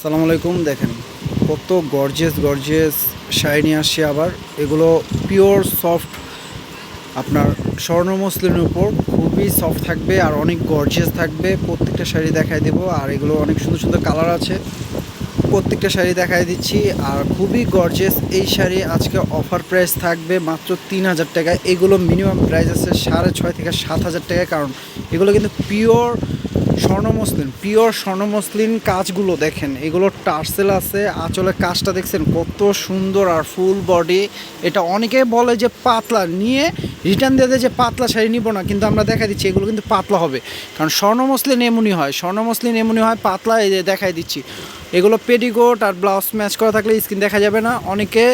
আসসালামু আলাইকুম। দেখেন কত গর্জিয়াস গর্জিয়াস শাড়ি নিয়ে আসছি আবার। এগুলো পিওর সফট, আপনার স্বর্ণ মসলিনের উপর খুবই সফট থাকবে আর অনেক গর্জিয়াস থাকবে। প্রত্যেকটা শাড়ি দেখায় দেবো, আর এগুলো অনেক সুন্দর সুন্দর কালার আছে। প্রত্যেকটা শাড়ি দেখায় দিচ্ছি আর খুবই গর্জিয়াস এই শাড়ি। আজকে অফার প্রাইস থাকবে মাত্র 3,000 টাকা। এগুলো মিনিমাম প্রাইস আছে 6,500 থেকে 7,000 টাকা, কারণ এগুলো কিন্তু পিওর স্বর্ণ মসলিন। পিওর স্বর্ণ মসলিন কাজগুলো দেখেন, এগুলো টার্সেল আছে, আঁচলের কাজটা দেখছেন কত সুন্দর আর ফুল বডি। এটা অনেকে বলে যে পাতলা, নিয়ে রিটার্ন দিয়ে দেয় যে পাতলা শাড়ি নিব না, কিন্তু আমরা দেখা দিচ্ছি এগুলো কিন্তু পাতলা হবে, কারণ স্বর্ণ মসলিন এমনই হয়, স্বর্ণ মসলিন এমনই হয় পাতলা। এই যে দেখাই দিচ্ছি, এগুলো পেটিকোট আর ব্লাউজ ম্যাচ করা থাকলে স্কিন দেখা যাবে না। অনেকে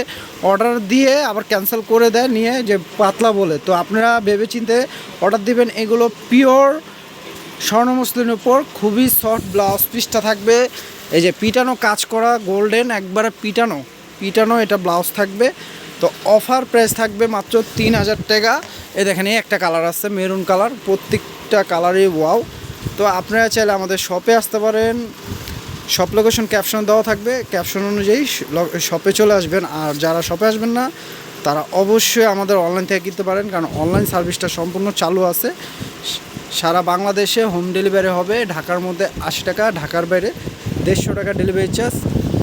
অর্ডার দিয়ে আবার ক্যান্সেল করে দেয় নিয়ে যে পাতলা বলে, তো আপনারা ভেবেচিন্তে অর্ডার দিবেন। এগুলো পিওর স্বর্ণ মসলিনের উপর খুবই সফট ব্লাউজ পিসটা থাকবে। এই যে পিটানো কাজ করা গোল্ডেন, একবারে পিটানো পিটানো এটা ব্লাউজ থাকবে। তো অফার প্রাইস থাকবে মাত্র 3,000 টাকা। এই দেখেন, এই একটা কালার আছে মেরুন কালার, প্রত্যেকটা কালারই ওয়াও। তো আপনারা চাইলে আমাদের শপে আসতে পারেন। শপ লোকেশন ক্যাপশন দেওয়া থাকবে, ক্যাপশন অনুযায়ী শপে চলে আসবেন। আর যারা শপে আসবেন না তারা অবশ্যই আমাদের অনলাইন থেকে কিনতে পারেন, কারণ অনলাইন সার্ভিসটা সম্পূর্ণ চালু আছে। সারা বাংলাদেশে হোম ডেলিভারি হবে। ঢাকার মধ্যে 80 টাকা, ঢাকার বাইরে 150 টাকা ডেলিভারি চার্জ।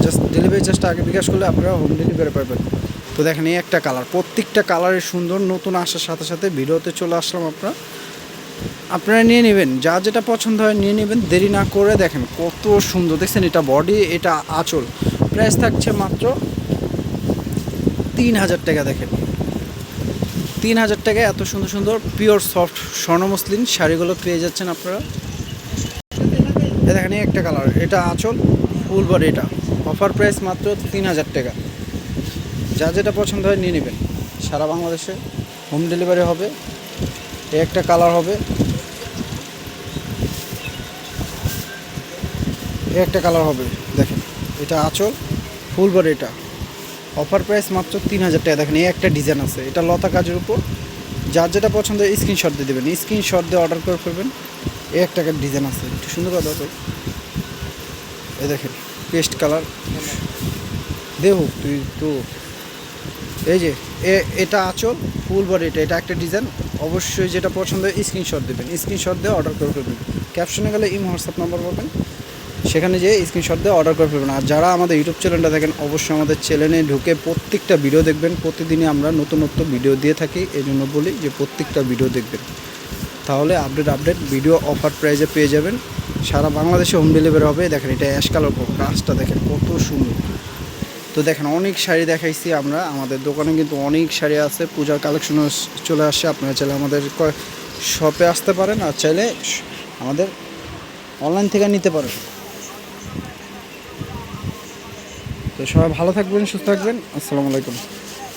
জাস্ট ডেলিভারি চার্জটা আগে বিকাশ করলে আপনারা হোম ডেলিভারি পাবেন। তো দেখেন, এই একটা কালার, প্রত্যেকটা কালারের সুন্দর। নতুন আসার সাথে সাথে ভিডিওতে চলে আসলাম। আপনারা নিয়ে নেবেন, যা যেটা পছন্দ হয় নিয়ে নেবেন, দেরি না করে। দেখেন কত সুন্দর, দেখছেন এটা বডি, এটা আঁচল। প্রাইস থাকছে মাত্র 3,000 টাকা। দেখেন 3,000 টাকায় এত সুন্দর সুন্দর পিওর সফট স্বর্ণ মসলিন শাড়িগুলো পেয়ে যাচ্ছেন আপনারা। দেখেন, এই একটা কালার, এটা আঁচল, ফুল বডি, এটা অফার প্রাইস মাত্র 3,000 টাকা। যা যেটা পছন্দ হয় নিয়ে নেবেন, সারা বাংলাদেশে হোম ডেলিভারি হবে। এই একটা কালার হবে, একটা কালার হবে। দেখেন এটা আঁচল, ফুল বডি, এটা অফার প্রাইস মাত্র 3,000 টাকা। দেখেন এই একটা ডিজাইন আছে, এটা লতা কাজের উপর। যার যেটা পছন্দ হয় স্ক্রিনশট দিয়ে দেবেন, স্ক্রিনশট দিয়ে অর্ডার করে ফেলবেন। এই একটা ডিজাইন আছে, একটু সুন্দর কথা তো। এই দেখেন পেস্ট কালার, দেহ তুই তো। এই যে এটা আঁচল, ফুল বডি, এটা একটা ডিজাইন। অবশ্যই যেটা পছন্দ হয় স্ক্রিনশট দেবেন, স্ক্রিনশট দিয়ে অর্ডার করে ফেলবেন। ক্যাপশনে গেলে হোয়াটসঅ্যাপ নাম্বার পাবেন, সেখানে যেয়ে স্ক্রিনশট দিয়ে অর্ডার করে ফেলবেন। আর যারা আমাদের ইউটিউব চ্যানেলটা দেখেন, অবশ্যই আমাদের চ্যানেলে ঢুকে প্রত্যেকটা ভিডিও দেখবেন। প্রতিদিনই আমরা নতুন নতুন ভিডিও দিয়ে থাকি, এই জন্য বলি যে প্রত্যেকটা ভিডিও দেখবেন, তাহলে আপডেট ভিডিও অফার প্রাইজে পেয়ে যাবেন। সারা বাংলাদেশে হোম ডেলিভারি হবে। দেখেন এটা অ্যাশ কালার, কাজটা দেখেন কত সুন্দর। তো দেখেন অনেক শাড়ি দেখাইছি আমরা, আমাদের দোকানে কিন্তু অনেক শাড়ি আছে, পূজার কালেকশনও চলে আসছে। আপনারা চাইলে আমাদের শপে আসতে পারেন, আর চাইলে আমাদের অনলাইন থেকে নিতে পারেন। তো সবাই ভালো থাকবেন, সুস্থ থাকবেন। আসসালামু আলাইকুম।